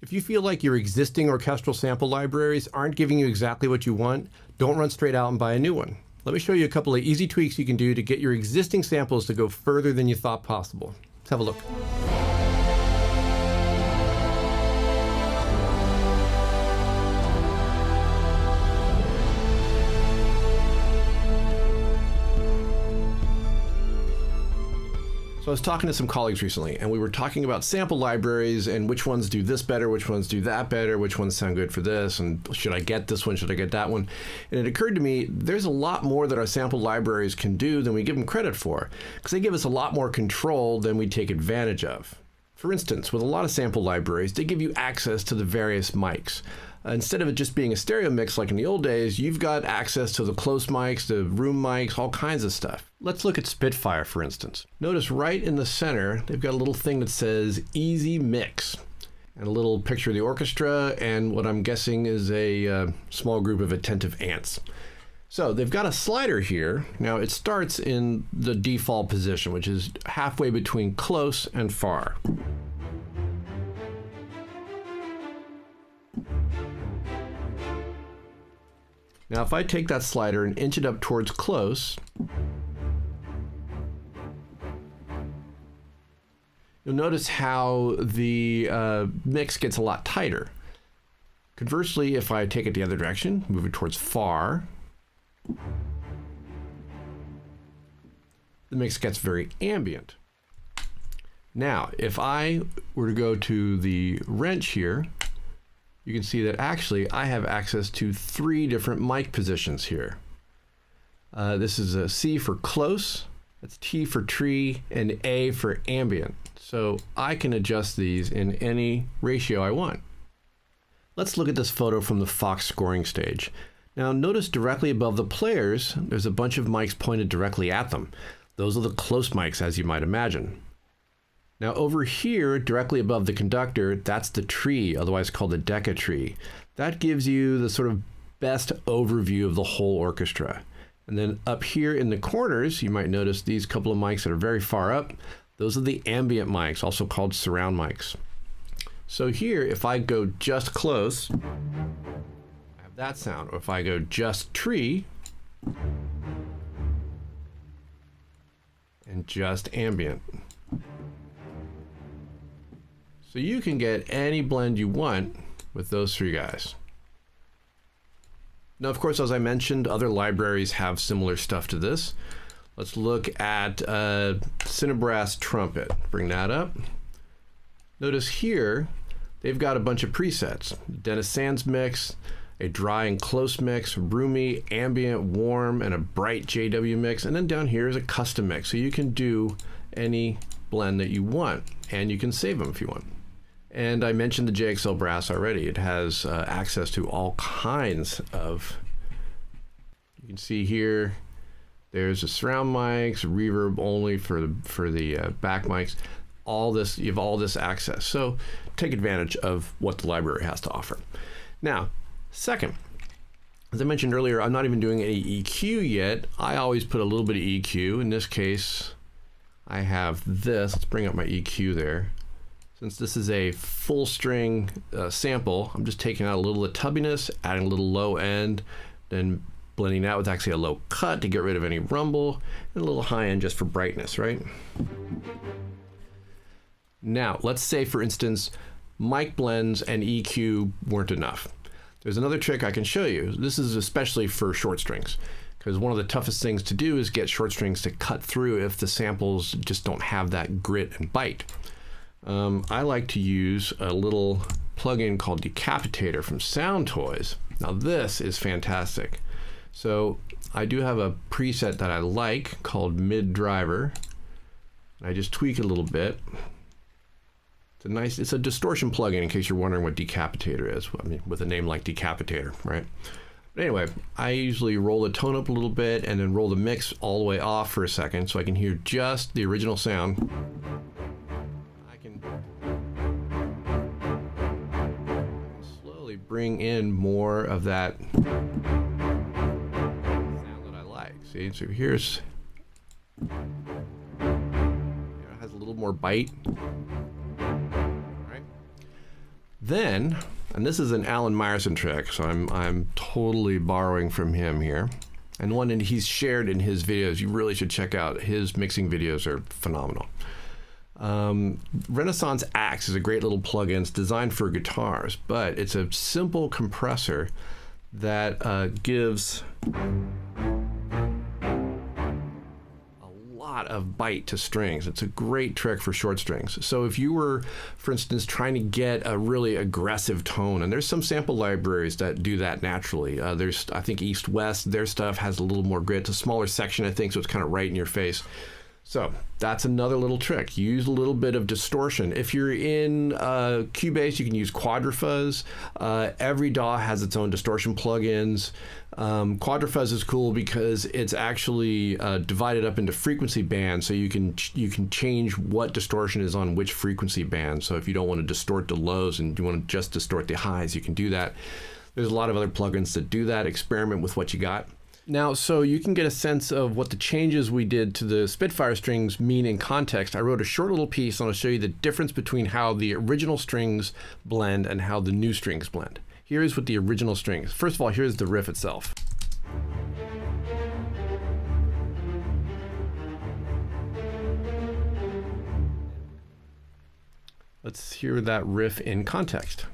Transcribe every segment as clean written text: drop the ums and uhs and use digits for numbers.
If you feel like your existing orchestral sample libraries aren't giving you exactly what you want, don't run straight out and buy a new one. Let me show you a couple of easy tweaks you can do to get your existing samples to go further than you thought possible. Let's have a look. So I was talking to some colleagues recently, and we were talking about sample libraries and which ones do this better, which ones do that better, which ones sound good for this, and should I get this one, should I get that one? And it occurred to me, there's a lot more that our sample libraries can do than we give them credit for, because they give us a lot more control than we take advantage of. For instance, with a lot of sample libraries, they give you access to the various mics. Instead of it just being a stereo mix like in the old days, you've got access to the close mics, the room mics, all kinds of stuff. Let's look at Spitfire, for instance. Notice right in the center, they've got a little thing that says Easy Mix, and a little picture of the orchestra, and what I'm guessing is a small group of attentive ants. So they've got a slider here. Now it starts in the default position, which is halfway between close and far. Now, if I take that slider and inch it up towards close, you'll notice how the mix gets a lot tighter. Conversely, if I take it the other direction, move it towards far, the mix gets very ambient. Now, if I were to go to the wrench here, you can see that actually I have access to 3 different mic positions here. This is a C for close, that's T for tree, and A for ambient. So I can adjust these in any ratio I want. Let's look at this photo from the Fox scoring stage. Now notice directly above the players, there's a bunch of mics pointed directly at them. Those are the close mics, as you might imagine. Now over here, directly above the conductor, that's the tree, otherwise called the Decca tree. That gives you the sort of best overview of the whole orchestra. And then up here in the corners, you might notice these couple of mics that are very far up. Those are the ambient mics, also called surround mics. So here, if I go just close, I have that sound. Or if I go just tree, and just ambient. So you can get any blend you want with those 3 guys. Now, of course, as I mentioned, other libraries have similar stuff to this. Let's look at Cinebrass trumpet. Bring that up. Notice here, they've got a bunch of presets. Dennis Sands mix, a dry and close mix, roomy, ambient, warm, and a bright JW mix. And then down here is a custom mix. So you can do any blend that you want, and you can save them if you want. And I mentioned the JXL brass already. It has access to all kinds of, you can see here, there's a surround mics, reverb only for the back mics. All this, you have all this access. So take advantage of what the library has to offer. Now, second, as I mentioned earlier, I'm not even doing any EQ yet. I always put a little bit of EQ. In this case, I have this. Let's bring up my EQ there. Since this is a full string sample, I'm just taking out a little of the tubbiness, adding a little low end, then blending that with actually a low cut to get rid of any rumble, and a little high end just for brightness, right? Now, let's say, for instance, mic blends and EQ weren't enough. There's another trick I can show you. This is especially for short strings, because one of the toughest things to do is get short strings to cut through if the samples just don't have that grit and bite. I like to use a little plugin called Decapitator from SoundToys. Now this is fantastic. So I do have a preset that I like called Mid Driver. I just tweak it a little bit. It's a distortion plugin in case you're wondering what Decapitator is. I mean, with a name like Decapitator, right? But anyway, I usually roll the tone up a little bit and then roll the mix all the way off for a second so I can hear just the original sound. Bring in more of that sound that I like. See, so here's, it has a little more bite. Right? Then, and this is an Alan Meyerson trick, so I'm totally borrowing from him here. And one that he's shared in his videos. You really should check out. His mixing videos are phenomenal. Renaissance Axe is a great little plugin. It's designed for guitars, but it's a simple compressor that gives of bite to strings. It's a great trick for short strings. So if you were, for instance, trying to get a really aggressive tone, and there's some sample libraries that do that naturally. There's, I think, East West, their stuff has a little more grit. It's a smaller section, I think, so it's kind of right in your face. So that's another little trick. Use a little bit of distortion. If you're in Cubase, you can use Quadrafuzz. Every DAW has its own distortion plugins. Quadrafuzz is cool because it's actually divided up into frequency bands, so you can change what distortion is on which frequency band. So if you don't want to distort the lows and you want to just distort the highs, you can do that. There's a lot of other plugins that do that. Experiment with what you got. Now, so you can get a sense of what the changes we did to the Spitfire strings mean in context. I wrote a short little piece, and I'll show you the difference between how the original strings blend and how the new strings blend. Here's what the original strings. First of all, here's the riff itself. Let's hear that riff in context.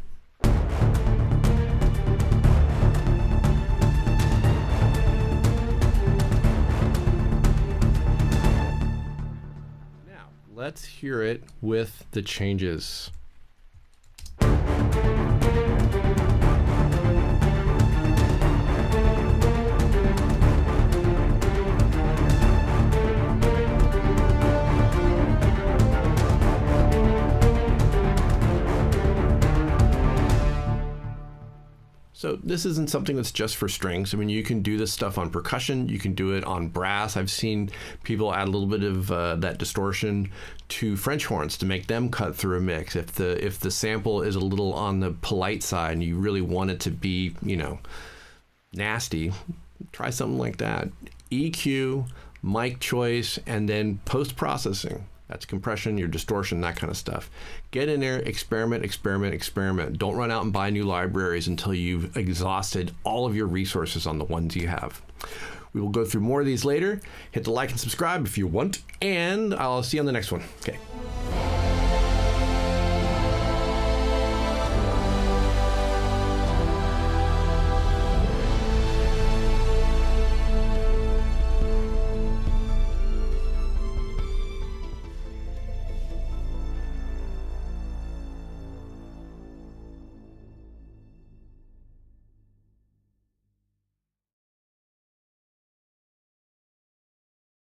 Let's hear it with the changes. So this isn't something that's just for strings. I mean, you can do this stuff on percussion. You can do it on brass. I've seen people add a little bit of that distortion to French horns to make them cut through a mix. If the sample is a little on the polite side and you really want it to be, you know, nasty, try something like that. EQ, mic choice, and then post-processing. That's compression, your distortion, that kind of stuff. Get in there, experiment, experiment, experiment. Don't run out and buy new libraries until you've exhausted all of your resources on the ones you have. We will go through more of these later. Hit the like and subscribe if you want, and I'll see you on the next one. Okay.